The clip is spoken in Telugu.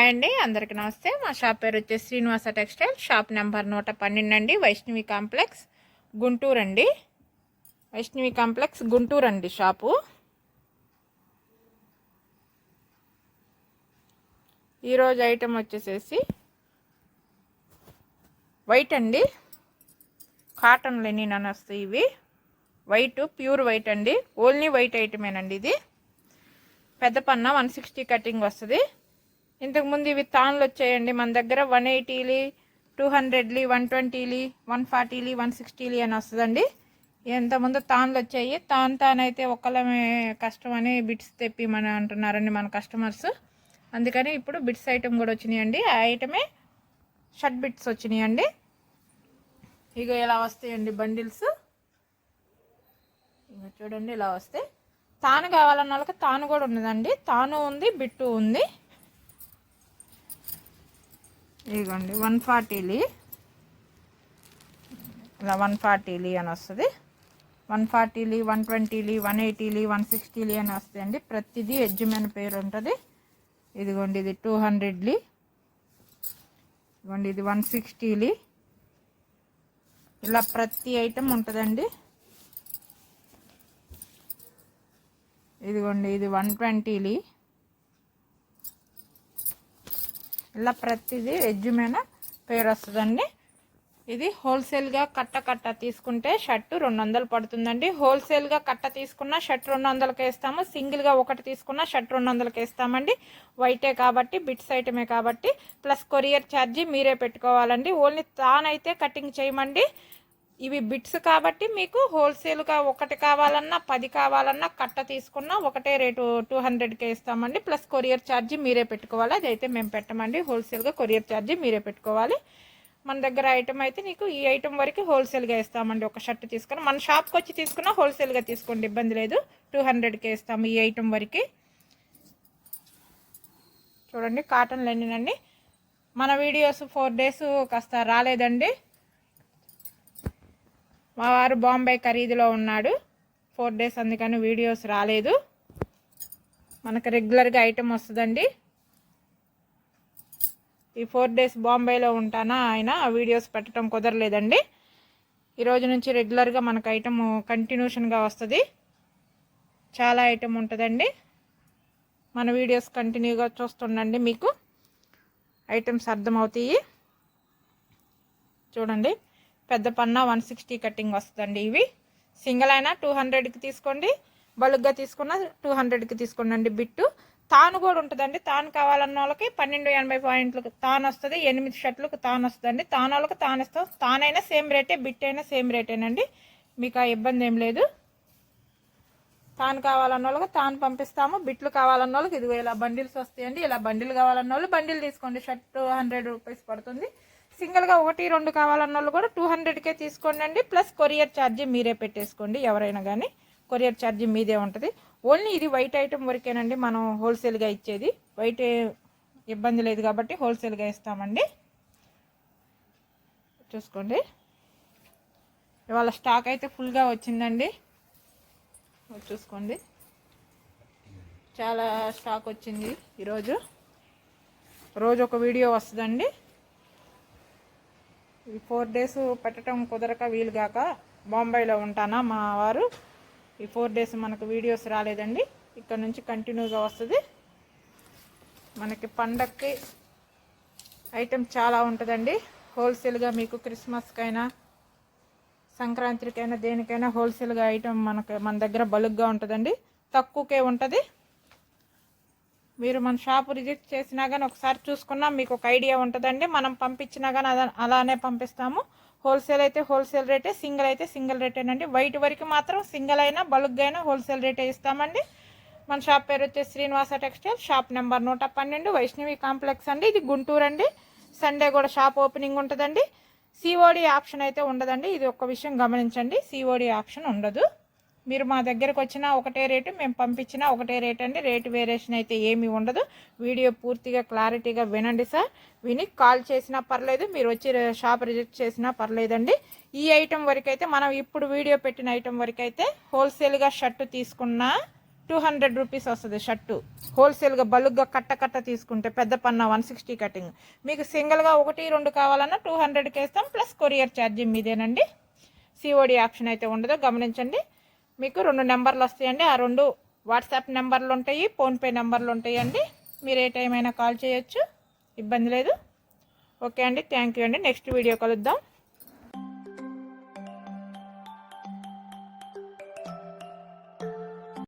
హాయ్ అండి, అందరికీ నమస్తే. మా షాప్ పేరు వచ్చేసి శ్రీనివాస టెక్స్టైల్, షాప్ నెంబర్ 112 అండి, వైష్ణవి కాంప్లెక్స్, గుంటూరు అండి. వైష్ణవి కాంప్లెక్స్, గుంటూరు అండి షాపు. ఈరోజు ఐటెం వచ్చేసేసి వైట్ అండి, కాటన్ లెనిన్ అని వస్తాయి ఇవి. వైట్, ప్యూర్ వైట్ అండి, ఓన్లీ వైట్ ఐటమేనండి. ఇది పెద్ద పన్న 160 కటింగ్ వస్తుంది. ఇంతకుముందు ఇవి తాన్లు వచ్చాయండి మన దగ్గర. 180లు, 200లు, 120లు, 140లు, 160లు అని వస్తుందండి. ఇంతకుముందు తాన్లు వచ్చాయి. తానైతే ఒక్కలమే కష్టం అని బిట్స్ తెప్పిమని అంటున్నారండి మన కస్టమర్స్. అందుకని ఇప్పుడు బిట్స్ ఐటమ్ కూడా వచ్చినాయండి. ఆ ఐటమే షర్ట్ బిట్స్ వచ్చినాయండి. ఇక ఇలా వస్తాయండి బండిల్స్. ఇక చూడండి ఇలా వస్తాయి. తాను కావాలన్న వాళ్ళకి తాను కూడా ఉన్నదండి. తాను ఉంది, బిట్టు ఉంది. ఇదిగోండి 140లు, ఇలా 140లు అని వస్తుంది. 140లు, 120లు, 180లు, 160లు అని వస్తాయండి. ప్రతిదీ యజమాని పేరు ఉంటుంది. ఇదిగోండి ఇది 200లు, ఇదిగోండి ఇది 160లు. ఇలా ప్రతి ఐటెం ఉంటుందండి. ఇదిగోండి ఇది 120లు. ఇలా ప్రతిదీ యజమాన పేరు వస్తుందండి. ఇది హోల్సేల్గా కట్ట తీసుకుంటే షర్టు 200 పడుతుందండి. హోల్సేల్గా కట్ట తీసుకున్న షర్ట్ 200కి వేస్తాము. సింగిల్గా ఒకటి తీసుకున్న షర్ట్ 200కి వేస్తామండి. వైటే కాబట్టి, బిట్స్ ఐటమే కాబట్టి, ప్లస్ కొరియర్ ఛార్జీ మీరే పెట్టుకోవాలండి. ఓన్లీ తానైతే కటింగ్ చేయమండి. ఇవి బిట్స్ కాబట్టి మీకు హోల్సేల్గా ఒకటి కావాలన్నా 10 కావాలన్నా కట్ట తీసుకున్నా ఒకటే రేటు 200కే ఇస్తామండి. ప్లస్ కొరియర్ ఛార్జీ మీరే పెట్టుకోవాలి. అదైతే మేము పెట్టమండి. హోల్సేల్గా కొరియర్ ఛార్జీ మీరే పెట్టుకోవాలి. మన దగ్గర ఐటమ్ అయితే నీకు ఈ ఐటమ్ వరకు హోల్సేల్గా ఇస్తామండి. ఒక షర్ట్ తీసుకుని మన షాప్కి వచ్చి తీసుకున్నా హోల్సేల్గా తీసుకోండి, ఇబ్బంది లేదు. 200కే ఇస్తాము ఈ ఐటమ్ వరకు. చూడండి కాటన్ లెనిన్ అండి. మన వీడియోస్ 4 డేస్ కాస్త రాలేదండి. మా వారు బాంబే ఖరీదులో ఉన్నాడు 4 డేస్, అందుకని వీడియోస్ రాలేదు. మనకు రెగ్యులర్గా ఐటమ్ వస్తుందండి. ఈ 4 డేస్ బాంబేలో ఉంటానా ఆయన వీడియోస్ పెట్టడం కుదరలేదండి. ఈరోజు నుంచి రెగ్యులర్గా మనకు ఐటమ్ కంటిన్యూషన్గా వస్తుంది. చాలా ఐటమ్ ఉంటుందండి. మన వీడియోస్ కంటిన్యూగా చూస్తుండండి, మీకు ఐటమ్స్ అర్థమవుతాయి. చూడండి పెద్ద పన్నా 160 కటింగ్ వస్తుందండి. ఇవి సింగిల్ అయినా 200కి తీసుకోండి, బల్క్గా తీసుకున్న 200కి తీసుకోండి అండి. బిట్టు తాను కూడా ఉంటుందండి. తాను కావాలన్న వాళ్ళకి 1280 పాయింట్లకు తాను వస్తుంది. 8 షర్ట్లకు తాను వస్తుందండి. తాను వాళ్ళకి తాను ఇస్తాం. తానైనా సేమ్ రేటే, బిట్ అయినా సేమ్ రేటేనండి. మీకు ఆ ఇబ్బంది ఏం లేదు. తాను కావాలన్న వాళ్ళకి తాను పంపిస్తాము. బిట్లు కావాలన్న వాళ్ళకి ఇదిగో ఇలా బండిల్స్ వస్తాయండి. ఇలా బండిల్ కావాలన్న వాళ్ళు బండిల్ తీసుకోండి. షర్ట్ 100 రూపీస్ పడుతుంది. సింగిల్గా 1, 2 కావాలన్న వాళ్ళు కూడా 200కే తీసుకోండి అండి. ప్లస్ కొరియర్ ఛార్జీ మీరే పెట్టేసుకోండి. ఎవరైనా కానీ కొరియర్ ఛార్జీ మీదే ఉంటుంది. ఓన్లీ ఇది వైట్ ఐటమ్ వరకేనండి మనం హోల్సేల్గా ఇచ్చేది. వైట్ ఇబ్బంది లేదు కాబట్టి హోల్సేల్గా ఇస్తామండి. చూసుకోండి ఇవాళ స్టాక్ అయితే ఫుల్గా వచ్చిందండి. చూసుకోండి చాలా స్టాక్ వచ్చింది. ఈరోజు రోజు ఒక వీడియో వస్తుందండి. ఈ 4 డేస్ పెట్టడం కుదరక వీలుగాక బాంబేలో ఉంటానా మా వారు. ఈ 4 డేస్ మనకు వీడియోస్ రాలేదండి. ఇక్కడ నుంచి కంటిన్యూగా వస్తుంది. మనకి పండగకి ఐటెం చాలా ఉంటుందండి. హోల్సేల్గా మీకు క్రిస్మస్కైనా సంక్రాంతికైనా దేనికైనా హోల్సేల్గా ఐటెం మన దగ్గర బల్క్గా ఉంటుందండి. తక్కువకే ఉంటుంది. మీరు మన షాపు విజిట్ చేసినా కానీ ఒకసారి చూసుకున్నా మీకు ఒక ఐడియా ఉంటుందండి. మనం పంపించినా కానీ అలానే పంపిస్తాము. హోల్సేల్ అయితే హోల్సేల్ రేటే, సింగిల్ అయితే సింగిల్ రేటేనండి. వైట్ వరకు మాత్రం సింగిల్ అయినా బల్క్గా అయినా హోల్సేల్ రేటే ఇస్తామండి. మన షాప్ పేరు వచ్చేసి Srinivasa textile, shop number 112, Vaishnavi complex అండి. ఇది గుంటూరు అండి. సండే కూడా షాప్ ఓపెనింగ్ ఉంటుందండి. సిఓడి ఆప్షన్ అయితే ఉండదండి. ఇది ఒక విషయం గమనించండి, సిఓడి ఆప్షన్ ఉండదు. మీరు మా దగ్గరకు వచ్చినా ఒకటే రేటు, మేము పంపించినా ఒకటే రేట్ అండి. రేటు వేరియేషన్ అయితే ఏమీ ఉండదు. వీడియో పూర్తిగా క్లారిటీగా వినండి సార్. విని కాల్ చేసినా పర్లేదు, మీరు వచ్చి షాప్ విజిట్ చేసినా పర్లేదండి. ఈ ఐటెం వరకు అయితే మనం ఇప్పుడు వీడియో పెట్టిన ఐటెం వరకు అయితే హోల్సేల్గా షర్టు తీసుకున్నా 200 రూపీస్ వస్తుంది షర్టు. హోల్సేల్గా బల్క్గా కట్ట తీసుకుంటే పెద్ద పన్న 160 కటింగ్. మీకు సింగిల్గా 1, 2 కావాలన్నా 200కి వేస్తాం, ప్లస్ కొరియర్ ఛార్జీ మీదేనండి. సిఓడి ఆప్షన్ అయితే ఉండదు, గమనించండి. మీకు 2 నెంబర్లు వస్తాయండి, ఆ 2 వాట్సాప్ నెంబర్లు ఉంటాయి, ఫోన్పే నెంబర్లు ఉంటాయండి. మీరు ఏ టైం అయినా కాల్ చేయొచ్చు, ఇబ్బంది లేదు. ఓకే అండి, థ్యాంక్ యూ అండి. నెక్స్ట్ వీడియో కలుద్దాం.